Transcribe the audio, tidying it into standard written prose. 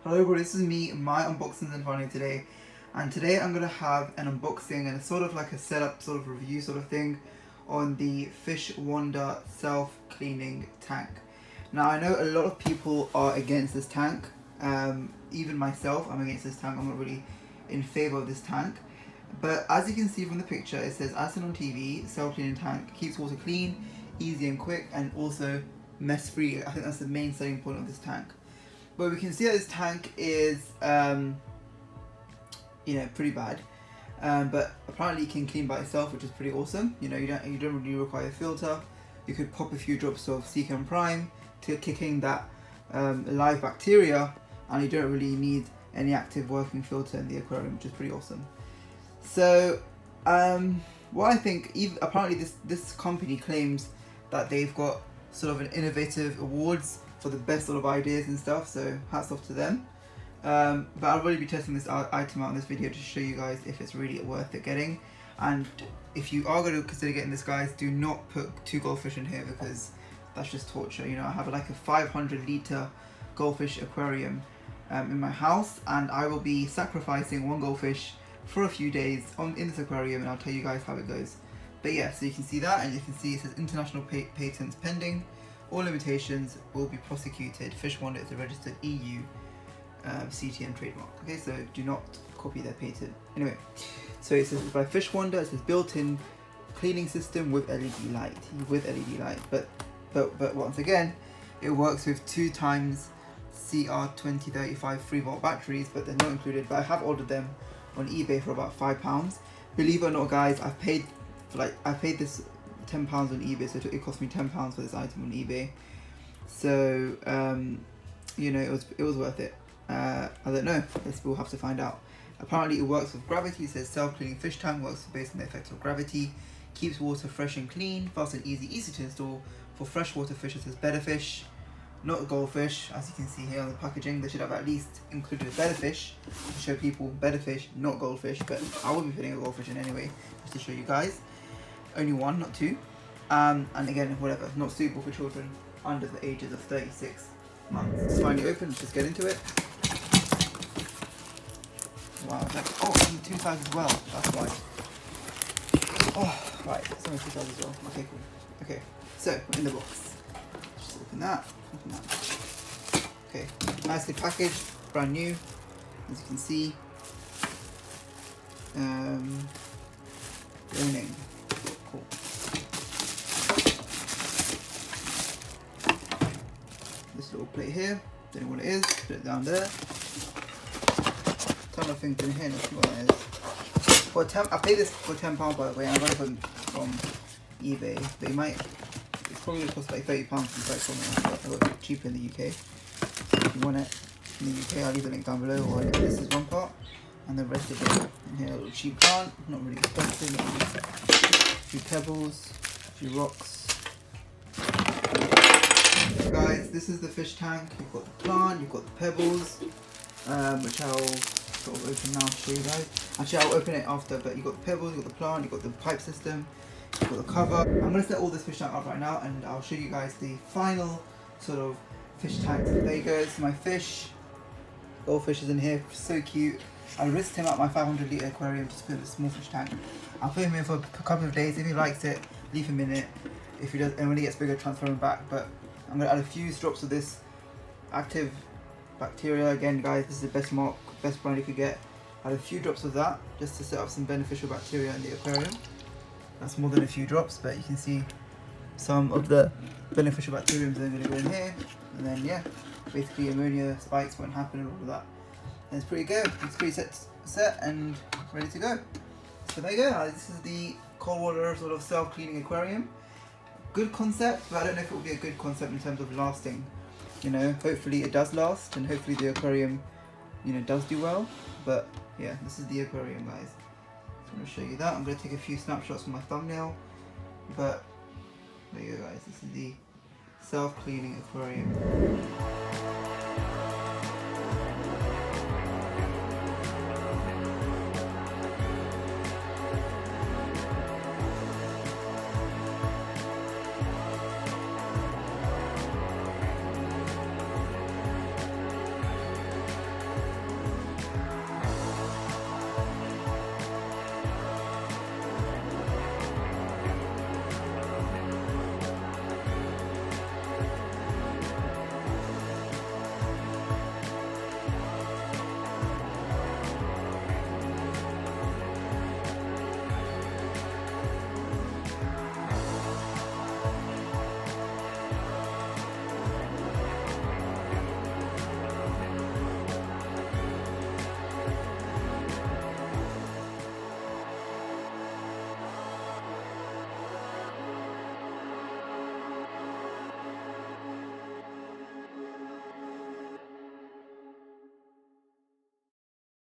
Hello everybody, this is me, my unboxings and finding today. And today I'm going to have an unboxing and a sort of like a setup, sort of review sort of thing on the Fish Wonder self-cleaning tank. Now I know a lot of people are against this tank, even myself, I'm against this tank. I'm not really in favour of this tank. But as you can see from the picture, it says as seen on TV, self-cleaning tank, keeps water clean, easy and quick, and also mess free. I think that's the main selling point of this tank. But we can see that this tank is, pretty bad. But apparently it can clean by itself, which is pretty awesome. You don't really require a filter. You could pop a few drops of Seachem Prime to kick in that live bacteria, and you don't really need any active working filter in the aquarium, which is pretty awesome. So, what I think, apparently this company claims that they've got sort of an innovative awards for the best sort of ideas and stuff, so hats off to them. But I'll really be testing this item out in this video to show you guys if it's really worth it getting. And if you are going to consider getting this, guys, do not put 2 goldfish in here because that's just torture. You know, I have like a 500-litre goldfish aquarium in my house, and I will be sacrificing 1 goldfish for a few days in this aquarium, and I'll tell you guys how it goes. But yeah, so you can see that, and you can see it says international patents pending. All limitations will be prosecuted. Fish Wonder is a registered EU CTN trademark. Okay, so do not copy their patent. Anyway, so it says by Fish Wonder, it says built-in cleaning system with LED light. But once again, it works with 2 times CR2035 3-volt batteries, but they're not included. But I have ordered them on eBay for about £5. Believe it or not, guys, I paid this £10 on eBay, so it cost me £10 for this item on eBay. So it was worth it. I don't know, we'll have to find out. Apparently it works with gravity. It says self-cleaning fish tank works based on the effects of gravity, keeps water fresh and clean, fast and easy to install for freshwater fish. It says better fish, not goldfish. As you can see here on the packaging, they should have at least included a better fish to show people better fish, not goldfish. But I will be putting a goldfish in anyway, just to show you guys. Only 1, not 2. And again, whatever, not suitable for children under the ages of 36 months. It's finally open, let's just get into it. Wow, it's in 2 sizes as well, that's why. Oh, right, it's only 2 sizes as well. Okay, cool. Okay, so, in the box. Just open that. Okay, nicely packaged, brand new, as you can see. Raining. Cool. This little plate here, don't know what it is, put it down there. Ton of things in here, let's see what it is. I paid this for £10 by the way, and I got it from eBay, but it's probably going to cost like £30 somewhere. I got it cheaper in the UK. So if you want it in the UK, I'll leave the link down below, or this is one part, and the rest of it in here. A little cheap plant, not really expensive, a few pebbles, a few rocks. So guys, this is the fish tank. You've got the plant, you've got the pebbles, which I'll sort of open now to show you guys. Actually, I'll open it after, but you've got the pebbles, you've got the plant, you've got the pipe system, you've got the cover. I'm going to set all this fish tank up right now, and I'll show you guys the final sort of fish tank. There you go, it's my fish. Goldfish is in here, so cute. I risked him out my 500-litre aquarium just to put in a small fish tank. I'll put him in for a couple of days. If he likes it, leave him in it. If he does, and when he gets bigger, transfer him back. But I'm going to add a few drops of this active bacteria. Again, guys, this is the best brand you could get. Add a few drops of that just to set up some beneficial bacteria in the aquarium. That's more than a few drops, but you can see some of the beneficial bacteria that are going to go in here. And then, yeah, basically ammonia spikes won't happen and all of that. And it's pretty good. It's pretty set and ready to go. So there you go. This is the cold water sort of self-cleaning aquarium. Good concept, but I don't know if it will be a good concept in terms of lasting. You know, hopefully it does last, and hopefully the aquarium, does do well. But yeah, this is the aquarium, guys. So I'm going to show you that. I'm going to take a few snapshots for my thumbnail. But there you go, guys. This is the self-cleaning aquarium.